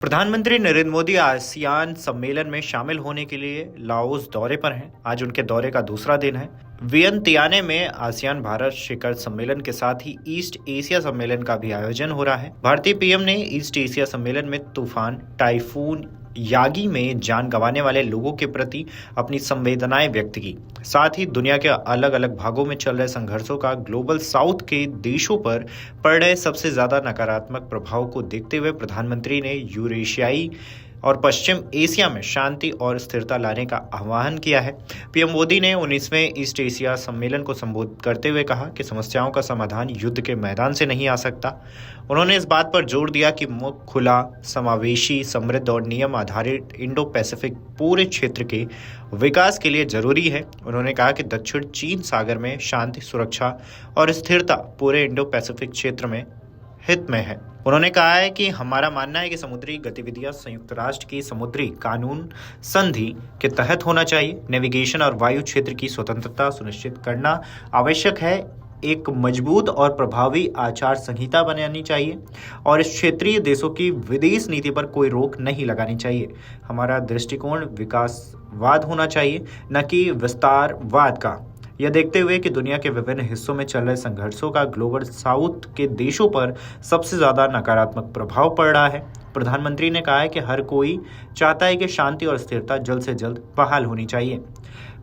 प्रधानमंत्री नरेंद्र मोदी आसियान सम्मेलन में शामिल होने के लिए लाओस दौरे पर हैं। आज उनके दौरे का दूसरा दिन है। वियंतियाने में आसियान भारत शिखर सम्मेलन के साथ ही ईस्ट एशिया सम्मेलन का भी आयोजन हो रहा है। भारतीय पीएम ने ईस्ट एशिया सम्मेलन में तूफान टाइफून यागी में जान गंवाने वाले लोगों के प्रति अपनी संवेदनाएं व्यक्त की। साथ ही दुनिया के अलग अलग भागों में चल रहे संघर्षों का ग्लोबल साउथ के देशों पर पड़ रहे सबसे ज्यादा नकारात्मक प्रभाव को देखते हुए प्रधानमंत्री ने यूरेशियाई और पश्चिम एशिया में शांति और स्थिरता लाने का आह्वान किया है। पीएम मोदी ने 19वें ईस्ट एशिया सम्मेलन को संबोधित करते हुए कहा कि समस्याओं का समाधान युद्ध के मैदान से नहीं आ सकता। उन्होंने इस बात पर जोर दिया कि मुक्त, खुला, समावेशी, समृद्ध और नियम आधारित इंडो पैसिफिक पूरे क्षेत्र के विकास के लिए जरूरी है। उन्होंने कहा कि दक्षिण चीन सागर में शांति, सुरक्षा और स्थिरता पूरे इंडो पैसिफिक क्षेत्र में हित में है। उन्होंने कहा है कि हमारा मानना है कि समुद्री गतिविधियां संयुक्त राष्ट्र की समुद्री कानून संधि के तहत होना चाहिए। नेविगेशन और वायु क्षेत्र की स्वतंत्रता सुनिश्चित करना आवश्यक है। एक मजबूत और प्रभावी आचार संहिता बनानी चाहिए और इस क्षेत्रीय देशों की विदेश नीति पर कोई रोक नहीं लगानी चाहिए। हमारा दृष्टिकोण विकासवाद होना चाहिए, न कि विस्तारवाद का। यह देखते हुए कि दुनिया के विभिन्न हिस्सों में चल रहे संघर्षों का ग्लोबल साउथ के देशों पर सबसे ज्यादा नकारात्मक प्रभाव पड़ रहा है, प्रधानमंत्री ने कहा है कि हर कोई चाहता है कि शांति और स्थिरता जल्द से जल्द बहाल होनी चाहिए।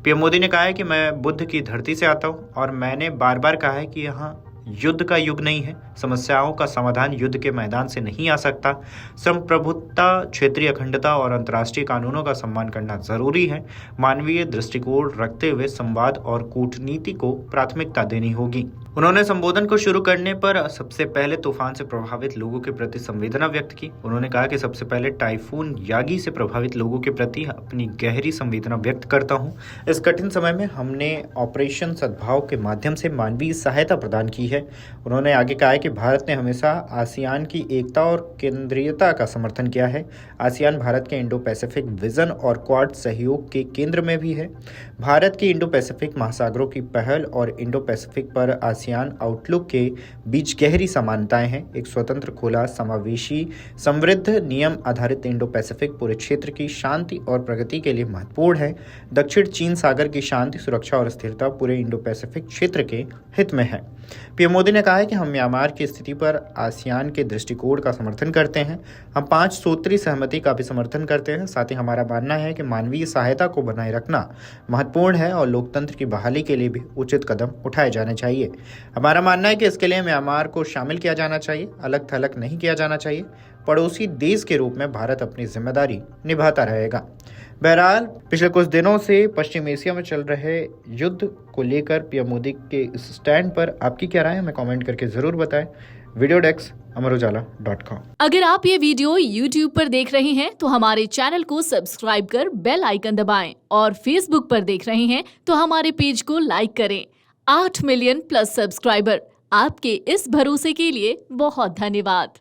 पीएम मोदी ने कहा है कि मैं बुद्ध की धरती से आता हूं और मैंने बार बार कहा है कि यहाँ युद्ध का युग नहीं है। समस्याओं का समाधान युद्ध के मैदान से नहीं आ सकता। संप्रभुता, क्षेत्रीय अखंडता और अंतर्राष्ट्रीय कानूनों का सम्मान करना जरूरी है। मानवीय दृष्टिकोण रखते हुए संवाद और कूटनीति को प्राथमिकता देनी होगी। उन्होंने संबोधन को शुरू करने पर सबसे पहले तूफान से प्रभावित लोगों के प्रति संवेदना व्यक्त की। उन्होंने कहा कि सबसे पहले टाइफून यागी से प्रभावित लोगों के प्रति अपनी गहरी संवेदना व्यक्त करता हूं। इस कठिन समय में हमने ऑपरेशन सद्भाव के माध्यम से मानवीय सहायता प्रदान की है। उन्होंने आगे कहा है कि भारत ने हमेशा आसियान की एकता और केंद्रीयता का समर्थन किया है। आसियान भारत के इंडो पैसिफिक विजन और क्वाड सहयोग के केंद्र में भी है। भारत की इंडो पैसिफिक महासागरों की पहल और इंडो पैसिफिक पर आसियान आउटलुक के बीच गहरी समानताएं हैं। एक स्वतंत्र, खुला, समावेशी, समृद्ध, नियम आधारित इंडो पैसिफिक पूरे क्षेत्र की शांति और प्रगति के लिए महत्वपूर्ण है। दक्षिण चीन सागर की शांति, सुरक्षा और स्थिरता पूरे इंडो पैसिफिक क्षेत्र के हित में है। पीएम मोदी ने कहा है कि हम म्यांमार की स्थिति पर आसियान के दृष्टिकोण का समर्थन करते हैं। हम 5 सूत्री सहमति का भी समर्थन करते हैं। साथ ही हमारा मानना है कि मानवीय सहायता को बनाए रखना महत्वपूर्ण है और लोकतंत्र की बहाली के लिए भी उचित कदम उठाए जाने चाहिए। हमारा मानना है कि इसके लिए म्यांमार को शामिल किया जाना चाहिए, अलग थलग नहीं किया जाना चाहिए। पड़ोसी देश के रूप में भारत अपनी जिम्मेदारी निभाता रहेगा। बहरहाल, पिछले कुछ दिनों से पश्चिम एशिया में चल रहे युद्ध को लेकर पीएम मोदी के इस स्टैंड पर आपकी क्या राय है, हमें कमेंट करके जरूर बताएं। वीडियो डेस्क अमरोजाला.com। अगर आप ये वीडियो YouTube पर देख रहे हैं तो हमारे चैनल को सब्सक्राइब कर बेल आइकन दबाएं और Facebook पर देख रहे हैं तो हमारे पेज को लाइक करें। 8 मिलियन प्लस सब्सक्राइबर, आपके इस भरोसे के लिए बहुत धन्यवाद।